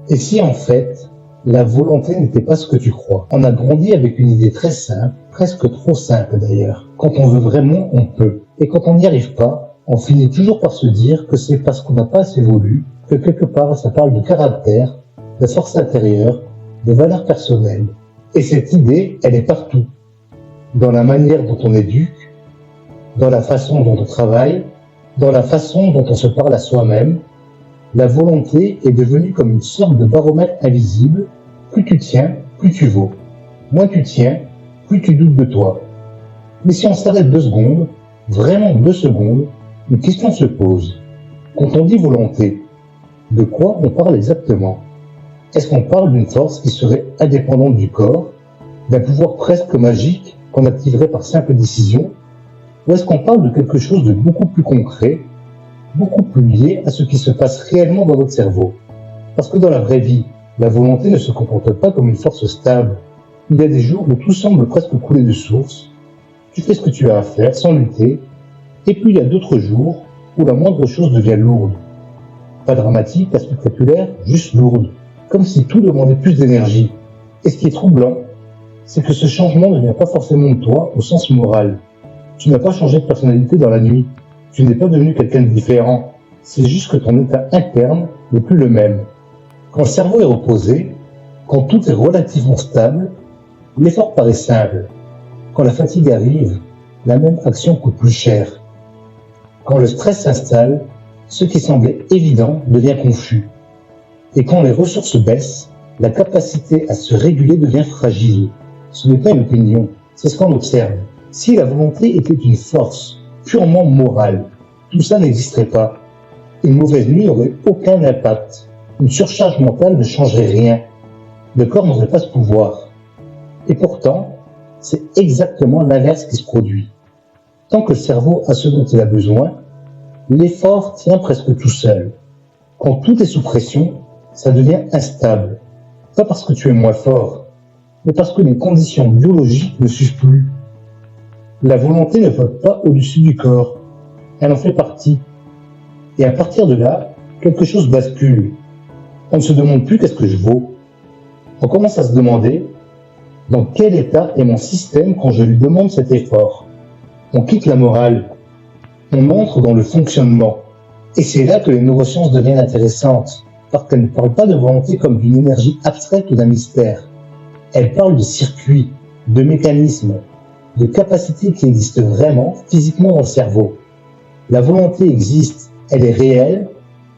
Et si en fait, la volonté n'était pas ce que tu crois? On a grandi avec une idée très simple, presque trop simple d'ailleurs. Quand on veut vraiment, on peut. Et quand on n'y arrive pas, on finit toujours par se dire que c'est parce qu'on n'a pas assez voulu, que quelque part ça parle de caractère, de force intérieure, de valeurs personnelles. Et cette idée, elle est partout. Dans la manière dont on éduque, dans la façon dont on travaille, dans la façon dont on se parle à soi-même. La volonté est devenue comme une sorte de baromètre invisible. Plus tu tiens, plus tu vaux. Moins tu tiens, plus tu doutes de toi. Mais si on s'arrête 2 secondes, vraiment 2 secondes, une question se pose. Quand on dit volonté, de quoi on parle exactement? Est-ce qu'on parle d'une force qui serait indépendante du corps, d'un pouvoir presque magique qu'on activerait par simple décision? Ou est-ce qu'on parle de quelque chose de beaucoup plus concret, beaucoup plus lié à ce qui se passe réellement dans notre cerveau? Parce que dans la vraie vie, la volonté ne se comporte pas comme une force stable. Il y a des jours où tout semble presque couler de source, tu fais ce que tu as à faire sans lutter, et puis il y a d'autres jours où la moindre chose devient lourde. Pas dramatique, pas spectaculaire, juste lourde, comme si tout demandait plus d'énergie. Et ce qui est troublant, c'est que ce changement ne vient pas forcément de toi au sens moral. Tu n'as pas changé de personnalité dans la nuit. Tu n'es pas devenu quelqu'un de différent. C'est juste que ton état interne n'est plus le même. Quand le cerveau est reposé, quand tout est relativement stable, l'effort paraît simple. Quand la fatigue arrive, la même action coûte plus cher. Quand le stress s'installe, ce qui semblait évident devient confus. Et quand les ressources baissent, la capacité à se réguler devient fragile. Ce n'est pas une opinion, c'est ce qu'on observe. Si la volonté était une force purement morale, tout ça n'existerait pas. Une mauvaise nuit n'aurait aucun impact. Une surcharge mentale ne changerait rien. Le corps n'aurait pas ce pouvoir. Et pourtant, c'est exactement l'inverse qui se produit. Tant que le cerveau a ce dont il a besoin, l'effort tient presque tout seul. Quand tout est sous pression, ça devient instable. Pas parce que tu es moins fort, mais parce que les conditions biologiques ne suivent plus. La volonté ne flotte pas au-dessus du corps. Elle en fait partie. Et à partir de là, quelque chose bascule. On ne se demande plus qu'est-ce que je vaux. On commence à se demander dans quel état est mon système quand je lui demande cet effort. On quitte la morale. On entre dans le fonctionnement. Et c'est là que les neurosciences deviennent intéressantes, parce qu'elles ne parlent pas de volonté comme d'une énergie abstraite ou d'un mystère. Elles parlent de circuits, de mécanismes, de capacités qui existent vraiment physiquement dans le cerveau. La volonté existe, elle est réelle,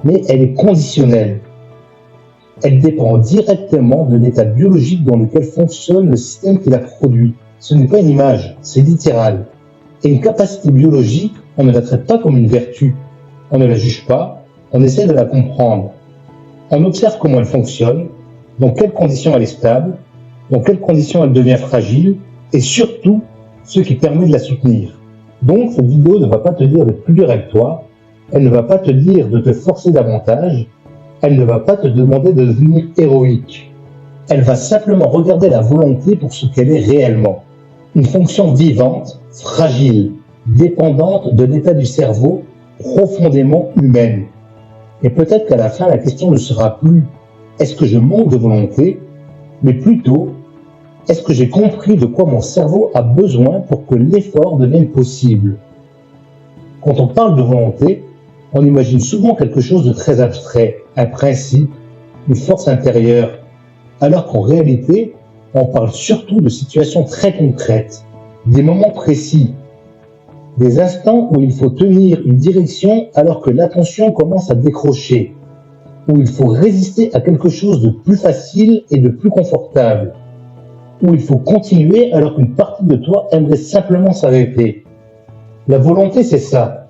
mais elle est conditionnelle. Elle dépend directement de l'état biologique dans lequel fonctionne le système qui la produit. Ce n'est pas une image, c'est littéral. Et une capacité biologique, on ne la traite pas comme une vertu. On ne la juge pas, on essaie de la comprendre. On observe comment elle fonctionne, dans quelles conditions elle est stable, dans quelles conditions elle devient fragile, et surtout, ce qui permet de la soutenir. Donc, cette vidéo ne va pas te dire d'être plus dur avec toi, elle ne va pas te dire de te forcer davantage, elle ne va pas te demander de devenir héroïque. Elle va simplement regarder la volonté pour ce qu'elle est réellement. Une fonction vivante, fragile, dépendante de l'état du cerveau, profondément humaine. Et peut-être qu'à la fin, la question ne sera plus « est-ce que je manque de volonté ?», mais plutôt « est-ce que j'ai compris de quoi mon cerveau a besoin pour que l'effort devienne possible ?» Quand on parle de volonté, on imagine souvent quelque chose de très abstrait, un principe, une force intérieure, alors qu'en réalité, on parle surtout de situations très concrètes, des moments précis, des instants où il faut tenir une direction alors que l'attention commence à décrocher, où il faut résister à quelque chose de plus facile et de plus confortable, où il faut continuer alors qu'une partie de toi aimerait simplement s'arrêter. La volonté, c'est ça,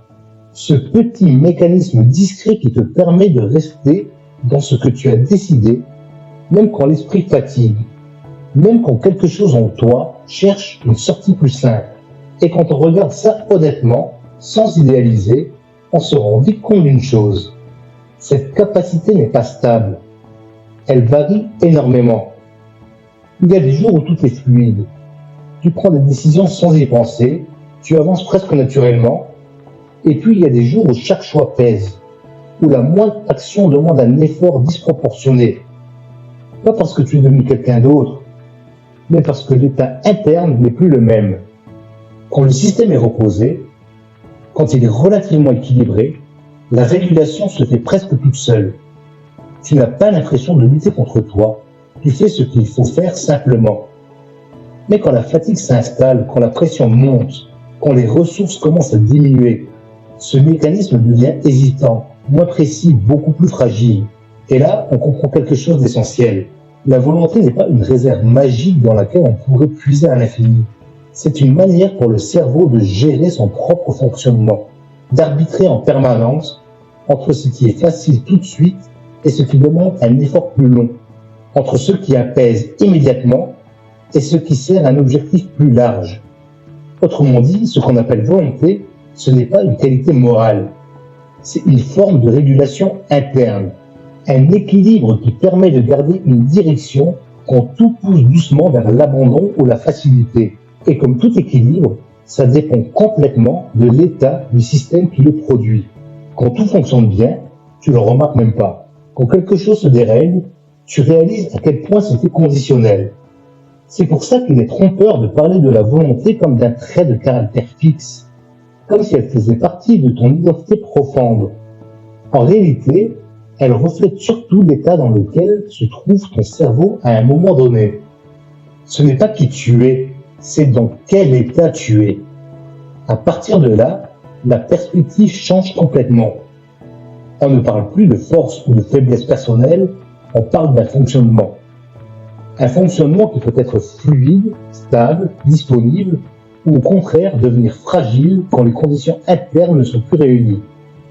ce petit mécanisme discret qui te permet de rester dans ce que tu as décidé, même quand l'esprit fatigue, même quand quelque chose en toi cherche une sortie plus simple. Et quand on regarde ça honnêtement, sans idéaliser, on se rend vite compte d'une chose. Cette capacité n'est pas stable. Elle varie énormément. Il y a des jours où tout est fluide. Tu prends des décisions sans y penser, tu avances presque naturellement. Et puis il y a des jours où chaque choix pèse, où la moindre action demande un effort disproportionné. Pas parce que tu es devenu quelqu'un d'autre, mais parce que l'état interne n'est plus le même. Quand le système est reposé, quand il est relativement équilibré, la régulation se fait presque toute seule. Tu n'as pas l'impression de lutter contre toi, tu fais ce qu'il faut faire simplement. Mais quand la fatigue s'installe, quand la pression monte, quand les ressources commencent à diminuer, ce mécanisme devient hésitant, moins précis, beaucoup plus fragile. Et là, on comprend quelque chose d'essentiel. La volonté n'est pas une réserve magique dans laquelle on pourrait puiser à l'infini. C'est une manière pour le cerveau de gérer son propre fonctionnement, d'arbitrer en permanence entre ce qui est facile tout de suite et ce qui demande un effort plus long, entre ce qui apaise immédiatement et ce qui sert un objectif plus large. Autrement dit, ce qu'on appelle volonté, ce n'est pas une qualité morale, c'est une forme de régulation interne, un équilibre qui permet de garder une direction quand tout pousse doucement vers l'abandon ou la facilité. Et comme tout équilibre, ça dépend complètement de l'état du système qui le produit. Quand tout fonctionne bien, tu le remarques même pas. Quand quelque chose se dérègle, tu réalises à quel point c'était conditionnel. C'est pour ça qu'il est trompeur de parler de la volonté comme d'un trait de caractère fixe, comme si elle faisait partie de ton identité profonde. En réalité, elle reflète surtout l'état dans lequel se trouve ton cerveau à un moment donné. Ce n'est pas qui tu es, c'est dans quel état tu es. À partir de là, la perspective change complètement. On ne parle plus de force ou de faiblesse personnelle, on parle d'un fonctionnement. Un fonctionnement qui peut être fluide, stable, disponible, ou au contraire devenir fragile quand les conditions internes ne sont plus réunies.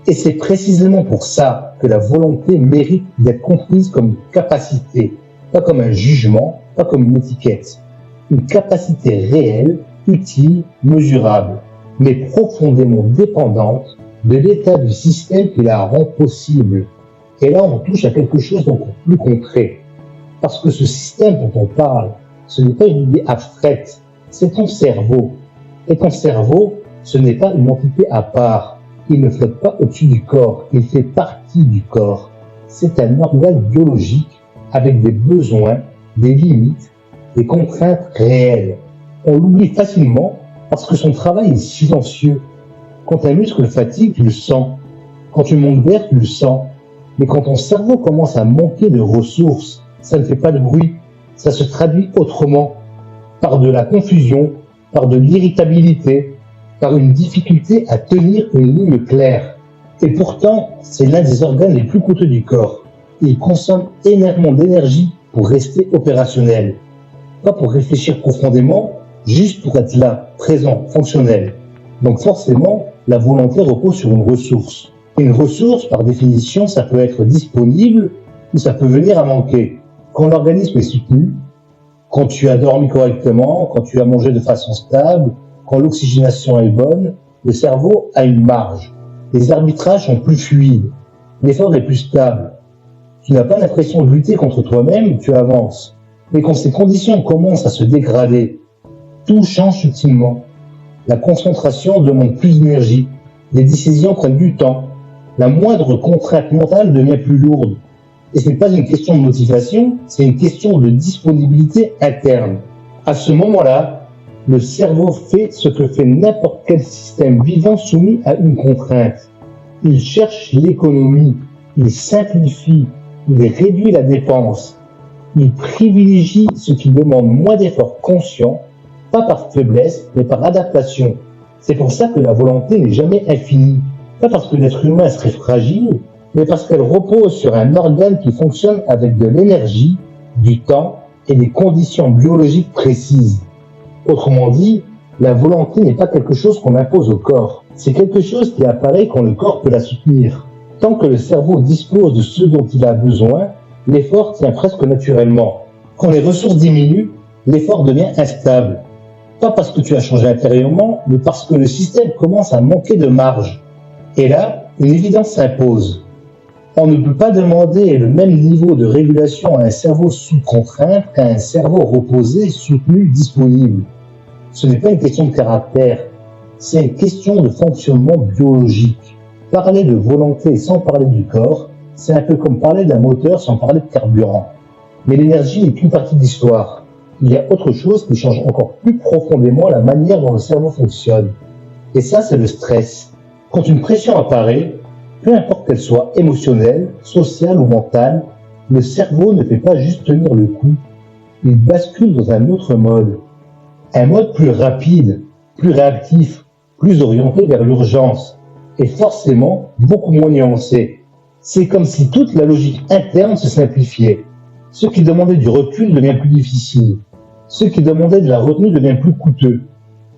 Et c'est précisément pour ça que la volonté mérite d'être comprise comme une capacité, pas comme un jugement, pas comme une étiquette. Une capacité réelle, utile, mesurable, mais profondément dépendante de l'état du système qui la rend possible. Et là, on touche à quelque chose d'encore plus concret. Parce que ce système dont on parle, ce n'est pas une idée abstraite, c'est ton cerveau. Et ton cerveau, ce n'est pas une entité à part. Il ne flotte pas au-dessus du corps, il fait partie du corps. C'est un organe biologique avec des besoins, des limites, des contraintes réelles. On l'oublie facilement parce que son travail est silencieux. Quand un muscle fatigue, tu le sens. Quand tu manques d'air, tu le sens. Mais quand ton cerveau commence à manquer de ressources, ça ne fait pas de bruit. Ça se traduit autrement, par de la confusion, par de l'irritabilité, par une difficulté à tenir une ligne claire. Et pourtant, c'est l'un des organes les plus coûteux du corps. Il consomme énormément d'énergie pour rester opérationnel. Pas pour réfléchir profondément, juste pour être là, présent, fonctionnel. Donc forcément, la volonté repose sur une ressource. Une ressource, par définition, ça peut être disponible ou ça peut venir à manquer. Quand l'organisme est soutenu, quand tu as dormi correctement, quand tu as mangé de façon stable, quand l'oxygénation est bonne, le cerveau a une marge. Les arbitrages sont plus fluides. L'effort est plus stable. Tu n'as pas l'impression de lutter contre toi-même, tu avances. Mais quand ces conditions commencent à se dégrader, tout change subtilement. La concentration demande plus d'énergie. Les décisions prennent du temps. La moindre contrainte mentale devient plus lourde. Et ce n'est pas une question de motivation, c'est une question de disponibilité interne. À ce moment-là, le cerveau fait ce que fait n'importe quel système vivant soumis à une contrainte. Il cherche l'économie, il simplifie, il réduit la dépense. Il privilégie ce qui demande moins d'efforts conscients, pas par faiblesse, mais par adaptation. C'est pour ça que la volonté n'est jamais infinie. Pas parce que l'être humain serait fragile, mais parce qu'elle repose sur un organe qui fonctionne avec de l'énergie, du temps et des conditions biologiques précises. Autrement dit, la volonté n'est pas quelque chose qu'on impose au corps. C'est quelque chose qui apparaît quand le corps peut la soutenir. Tant que le cerveau dispose de ce dont il a besoin, l'effort tient presque naturellement. Quand les ressources diminuent, l'effort devient instable. Pas parce que tu as changé intérieurement, mais parce que le système commence à manquer de marge. Et là, une évidence s'impose. On ne peut pas demander le même niveau de régulation à un cerveau sous contrainte qu'à un cerveau reposé, soutenu, disponible. Ce n'est pas une question de caractère, c'est une question de fonctionnement biologique. Parler de volonté sans parler du corps, c'est un peu comme parler d'un moteur sans parler de carburant. Mais l'énergie n'est qu'une partie de l'histoire. Il y a autre chose qui change encore plus profondément la manière dont le cerveau fonctionne. Et ça, c'est le stress. Quand une pression apparaît, peu importe qu'elle soit émotionnelle, sociale ou mentale, le cerveau ne fait pas juste tenir le coup. Il bascule dans un autre mode. Un mode plus rapide, plus réactif, plus orienté vers l'urgence, et forcément beaucoup moins nuancé. C'est comme si toute la logique interne se simplifiait. Ce qui demandait du recul devient plus difficile. Ce qui demandait de la retenue devient plus coûteux.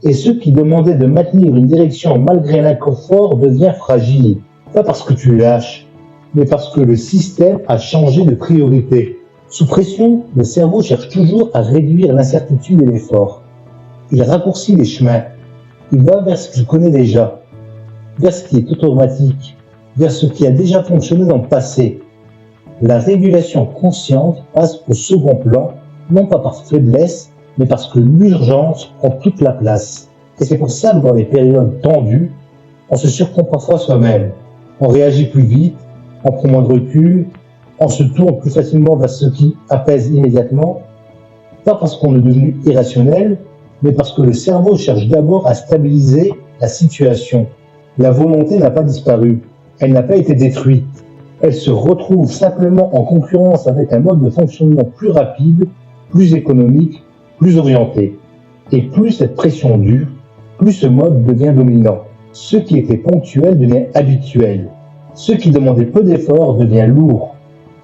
Et ce qui demandait de maintenir une direction malgré l'inconfort devient fragile. Pas parce que tu lâches, mais parce que le système a changé de priorité. Sous pression, le cerveau cherche toujours à réduire l'incertitude et l'effort. Il raccourcit les chemins. Il va vers ce qu'il connaît déjà, vers ce qui est automatique, vers ce qui a déjà fonctionné dans le passé. La régulation consciente passe au second plan, non pas par faiblesse, mais parce que l'urgence prend toute la place. Et c'est pour ça que dans les périodes tendues, on se surprend parfois soi-même. On réagit plus vite, on prend moins de recul, on se tourne plus facilement vers ce qui apaise immédiatement, pas parce qu'on est devenu irrationnel, mais parce que le cerveau cherche d'abord à stabiliser la situation. La volonté n'a pas disparu, elle n'a pas été détruite. Elle se retrouve simplement en concurrence avec un mode de fonctionnement plus rapide, plus économique, plus orienté. Et plus cette pression dure, plus ce mode devient dominant. Ce qui était ponctuel devient habituel. Ce qui demandait peu d'efforts devient lourd.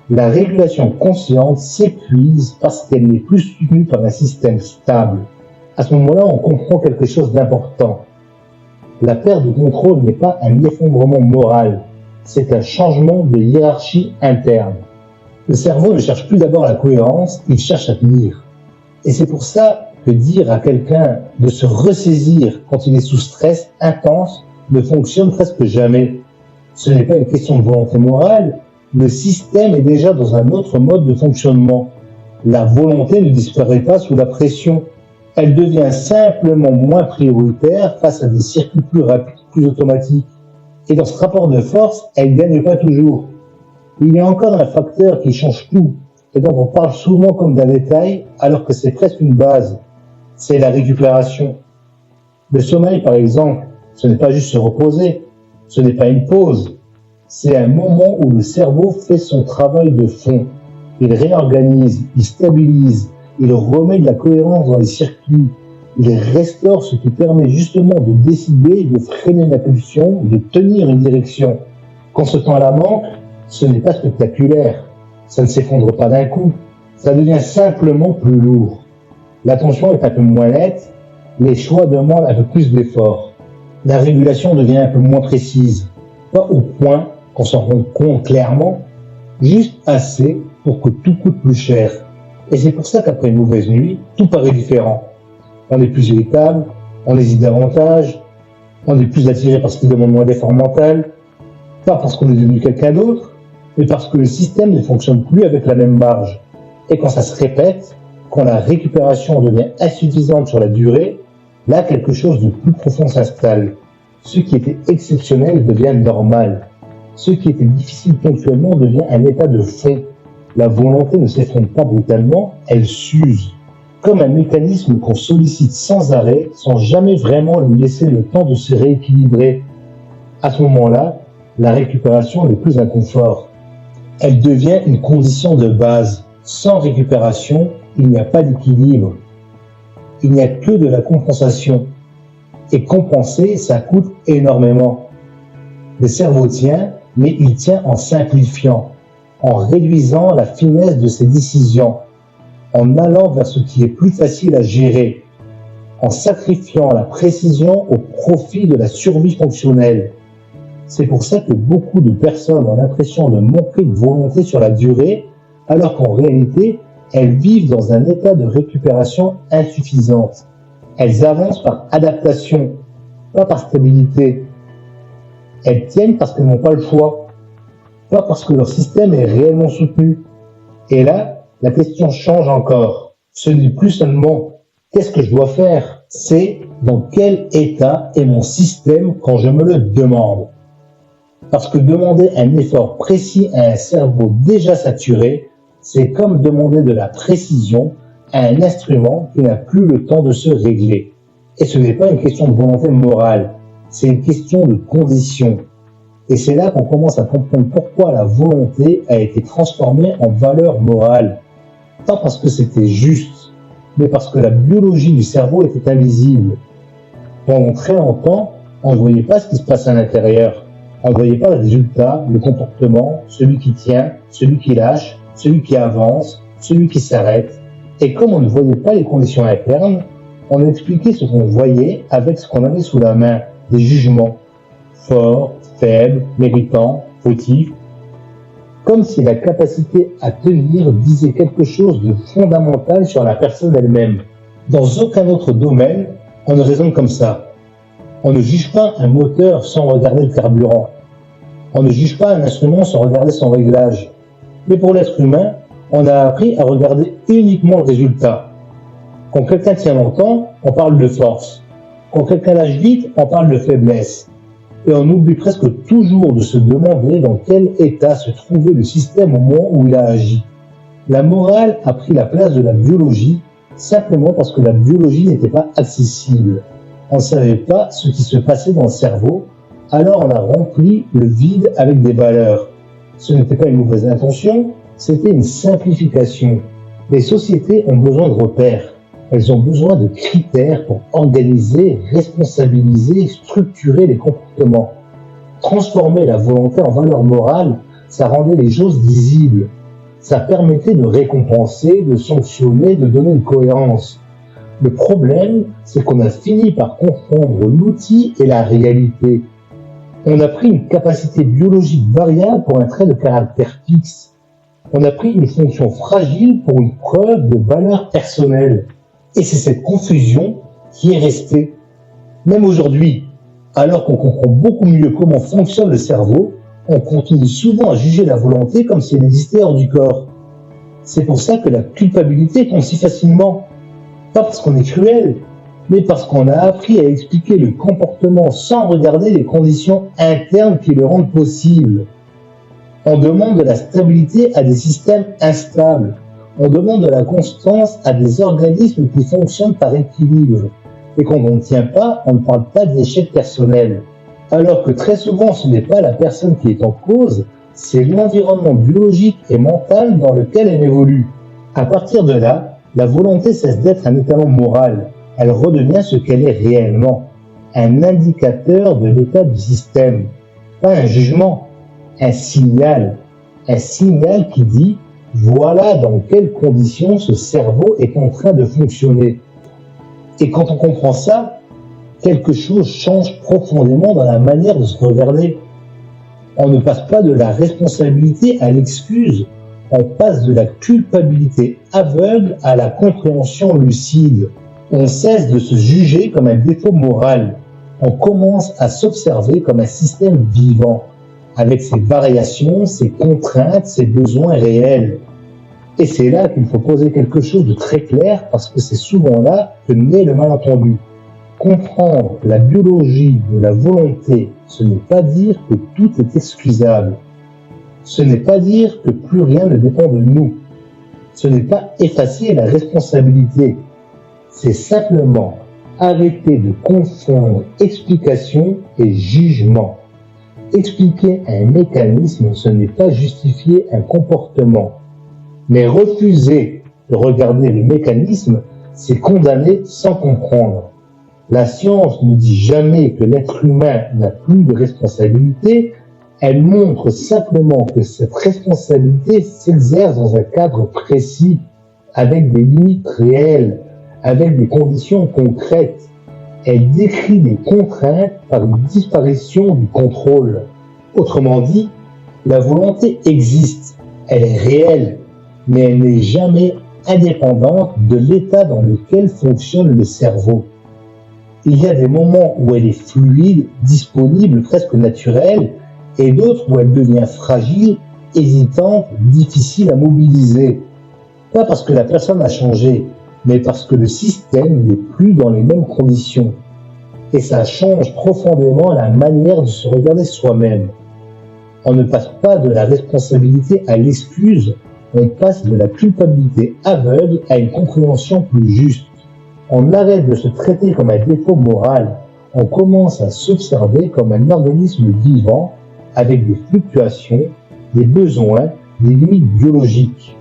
La régulation consciente s'épuise parce qu'elle n'est plus soutenue par un système stable. À ce moment-là, on comprend quelque chose d'important. La perte de contrôle n'est pas un effondrement moral, c'est un changement de hiérarchie interne. Le cerveau ne cherche plus d'abord la cohérence, il cherche à tenir. Et c'est pour ça que dire à quelqu'un de se ressaisir quand il est sous stress intense ne fonctionne presque jamais. Ce n'est pas une question de volonté morale, le système est déjà dans un autre mode de fonctionnement. La volonté ne disparaît pas sous la pression. Elle devient simplement moins prioritaire face à des circuits plus rapides, plus automatiques. Et dans ce rapport de force, elle ne gagne pas toujours. Il y a encore un facteur qui change tout, et dont on parle souvent comme d'un détail, alors que c'est presque une base. C'est la récupération. Le sommeil, par exemple, ce n'est pas juste se reposer, ce n'est pas une pause. C'est un moment où le cerveau fait son travail de fond. Il réorganise, il stabilise, il remet de la cohérence dans les circuits, il restaure ce qui permet justement de décider, de freiner une impulsion, de tenir une direction. Quand ce temps-là manque, ce n'est pas spectaculaire, ça ne s'effondre pas d'un coup, ça devient simplement plus lourd. L'attention est un peu moins nette, les choix demandent un peu plus d'efforts. La régulation devient un peu moins précise, pas au point qu'on s'en rende compte clairement, juste assez pour que tout coûte plus cher. Et c'est pour ça qu'après une mauvaise nuit, tout paraît différent. On est plus irritable, on hésite davantage, on est plus attiré par ce qui demande moins d'effort mental, pas parce qu'on est devenu quelqu'un d'autre, mais parce que le système ne fonctionne plus avec la même marge. Et quand ça se répète, quand la récupération devient insuffisante sur la durée, là quelque chose de plus profond s'installe. Ce qui était exceptionnel devient normal. Ce qui était difficile ponctuellement devient un état de fond. La volonté ne s'effondre pas brutalement, elle s'use. Comme un mécanisme qu'on sollicite sans arrêt, sans jamais vraiment lui laisser le temps de se rééquilibrer. À ce moment-là, la récupération n'est plus un confort. Elle devient une condition de base. Sans récupération, il n'y a pas d'équilibre. Il n'y a que de la compensation. Et compenser, ça coûte énormément. Le cerveau tient, mais il tient en simplifiant, en réduisant la finesse de ses décisions, en allant vers ce qui est plus facile à gérer, en sacrifiant la précision au profit de la survie fonctionnelle. C'est pour ça que beaucoup de personnes ont l'impression de manquer de volonté sur la durée, alors qu'en réalité, elles vivent dans un état de récupération insuffisante. Elles avancent par adaptation, pas par stabilité. Elles tiennent parce qu'elles n'ont pas le choix, pas parce que leur système est réellement soutenu. Et là, la question change encore. Ce n'est plus seulement « qu'est-ce que je dois faire ?» c'est « dans quel état est mon système quand je me le demande ?» Parce que demander un effort précis à un cerveau déjà saturé, C'est comme demander de la précision à un instrument qui n'a plus le temps de se régler. Et ce n'est pas une question de volonté morale, c'est une question de condition. Et c'est là qu'on commence à comprendre pourquoi la volonté a été transformée en valeur morale. Pas parce que c'était juste, mais parce que la biologie du cerveau était invisible. Pendant très longtemps, on ne voyait pas ce qui se passe à l'intérieur. On ne voyait pas le résultat, le comportement, celui qui tient, celui qui lâche, celui qui avance, celui qui s'arrête. Et comme on ne voyait pas les conditions internes, on expliquait ce qu'on voyait avec ce qu'on avait sous la main, des jugements, forts, faibles, méritants, fautifs, comme si la capacité à tenir disait quelque chose de fondamental sur la personne elle-même. Dans aucun autre domaine, on ne raisonne comme ça. On ne juge pas un moteur sans regarder le carburant. On ne juge pas un instrument sans regarder son réglage. Mais pour l'être humain, on a appris à regarder uniquement le résultat. Quand quelqu'un tient longtemps, on parle de force. Quand quelqu'un lâche vite, on parle de faiblesse. Et on oublie presque toujours de se demander dans quel état se trouvait le système au moment où il a agi. La morale a pris la place de la biologie simplement parce que la biologie n'était pas accessible. On ne savait pas ce qui se passait dans le cerveau, alors on a rempli le vide avec des valeurs. Ce n'était pas une mauvaise intention, c'était une simplification. Les sociétés ont besoin de repères. Elles ont besoin de critères pour organiser, responsabiliser, structurer les comportements. Transformer la volonté en valeur morale, ça rendait les choses visibles. Ça permettait de récompenser, de sanctionner, de donner une cohérence. Le problème, c'est qu'on a fini par confondre l'outil et la réalité. On a pris une capacité biologique variable pour un trait de caractère fixe. On a pris une fonction fragile pour une preuve de valeur personnelle. Et c'est cette confusion qui est restée. Même aujourd'hui, alors qu'on comprend beaucoup mieux comment fonctionne le cerveau, on continue souvent à juger la volonté comme si elle existait hors du corps. C'est pour ça que la culpabilité tombe si facilement. Pas parce qu'on est cruel, mais parce qu'on a appris à expliquer le comportement sans regarder les conditions internes qui le rendent possible. On demande de la stabilité à des systèmes instables. On demande de la constance à des organismes qui fonctionnent par équilibre. Et quand on ne tient pas, on ne parle pas d'échec personnel. Alors que très souvent, ce n'est pas la personne qui est en cause, c'est l'environnement biologique et mental dans lequel elle évolue. À partir de là, la volonté cesse d'être un étalon moral. Elle redevient ce qu'elle est réellement, un indicateur de l'état du système. Pas un jugement, un signal qui dit « voilà dans quelles conditions ce cerveau est en train de fonctionner ». Et quand on comprend ça, quelque chose change profondément dans la manière de se regarder. On ne passe pas de la responsabilité à l'excuse, on passe de la culpabilité aveugle à la compréhension lucide. On cesse de se juger comme un défaut moral. On commence à s'observer comme un système vivant, avec ses variations, ses contraintes, ses besoins réels. Et c'est là qu'il faut poser quelque chose de très clair, parce que c'est souvent là que naît le malentendu. Comprendre la biologie de la volonté, ce n'est pas dire que tout est excusable. Ce n'est pas dire que plus rien ne dépend de nous. Ce n'est pas effacer la responsabilité. C'est simplement arrêter de confondre explication et jugement. Expliquer un mécanisme, ce n'est pas justifier un comportement. Mais refuser de regarder le mécanisme, c'est condamner sans comprendre. La science ne dit jamais que l'être humain n'a plus de responsabilité, elle montre simplement que cette responsabilité s'exerce dans un cadre précis, avec des limites réelles, avec des conditions concrètes. Elle décrit des contraintes par une disparition du contrôle. Autrement dit, la volonté existe, elle est réelle, mais elle n'est jamais indépendante de l'état dans lequel fonctionne le cerveau. Il y a des moments où elle est fluide, disponible, presque naturelle, et d'autres où elle devient fragile, hésitante, difficile à mobiliser. Pas parce que la personne a changé, mais parce que le système n'est plus dans les mêmes conditions. Et ça change profondément la manière de se regarder soi-même. On ne passe pas de la responsabilité à l'excuse, on passe de la culpabilité aveugle à une compréhension plus juste. On arrête de se traiter comme un défaut moral. On commence à s'observer comme un organisme vivant avec des fluctuations, des besoins, des limites biologiques.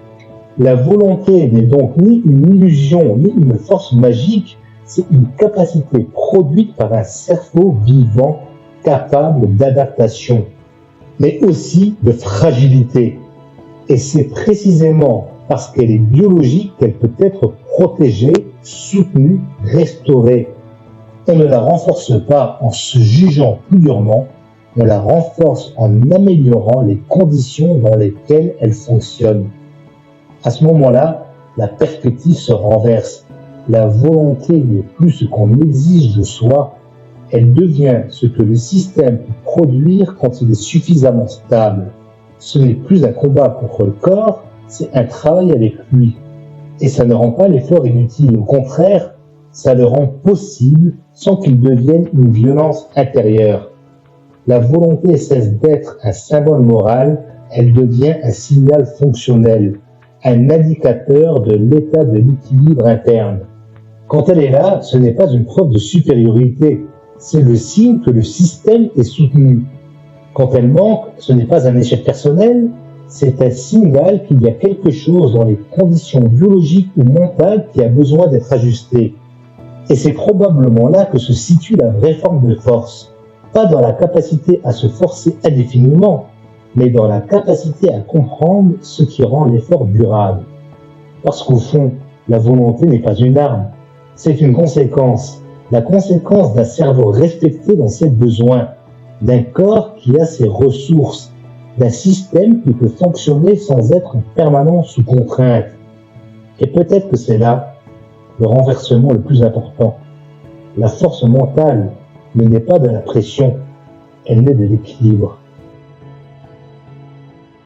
La volonté n'est donc ni une illusion ni une force magique, c'est une capacité produite par un cerveau vivant capable d'adaptation, mais aussi de fragilité. Et c'est précisément parce qu'elle est biologique qu'elle peut être protégée, soutenue, restaurée. On ne la renforce pas en se jugeant plus durement, on la renforce en améliorant les conditions dans lesquelles elle fonctionne. À ce moment-là, la perspective se renverse. La volonté n'est plus ce qu'on exige de soi, elle devient ce que le système peut produire quand il est suffisamment stable. Ce n'est plus un combat contre le corps, c'est un travail avec lui. Et ça ne rend pas l'effort inutile, au contraire, ça le rend possible sans qu'il devienne une violence intérieure. La volonté cesse d'être un symbole moral, elle devient un signal fonctionnel, un indicateur de l'état de l'équilibre interne. Quand elle est là, ce n'est pas une preuve de supériorité, c'est le signe que le système est soutenu. Quand elle manque, ce n'est pas un échec personnel, c'est un signal qu'il y a quelque chose dans les conditions biologiques ou mentales qui a besoin d'être ajusté. Et c'est probablement là que se situe la vraie forme de force, pas dans la capacité à se forcer indéfiniment, mais dans la capacité à comprendre ce qui rend l'effort durable. Parce qu'au fond, la volonté n'est pas une arme, c'est une conséquence, la conséquence d'un cerveau respecté dans ses besoins, d'un corps qui a ses ressources, d'un système qui peut fonctionner sans être en permanence sous contrainte. Et peut-être que c'est là le renversement le plus important. La force mentale ne naît pas de la pression, elle naît de l'équilibre.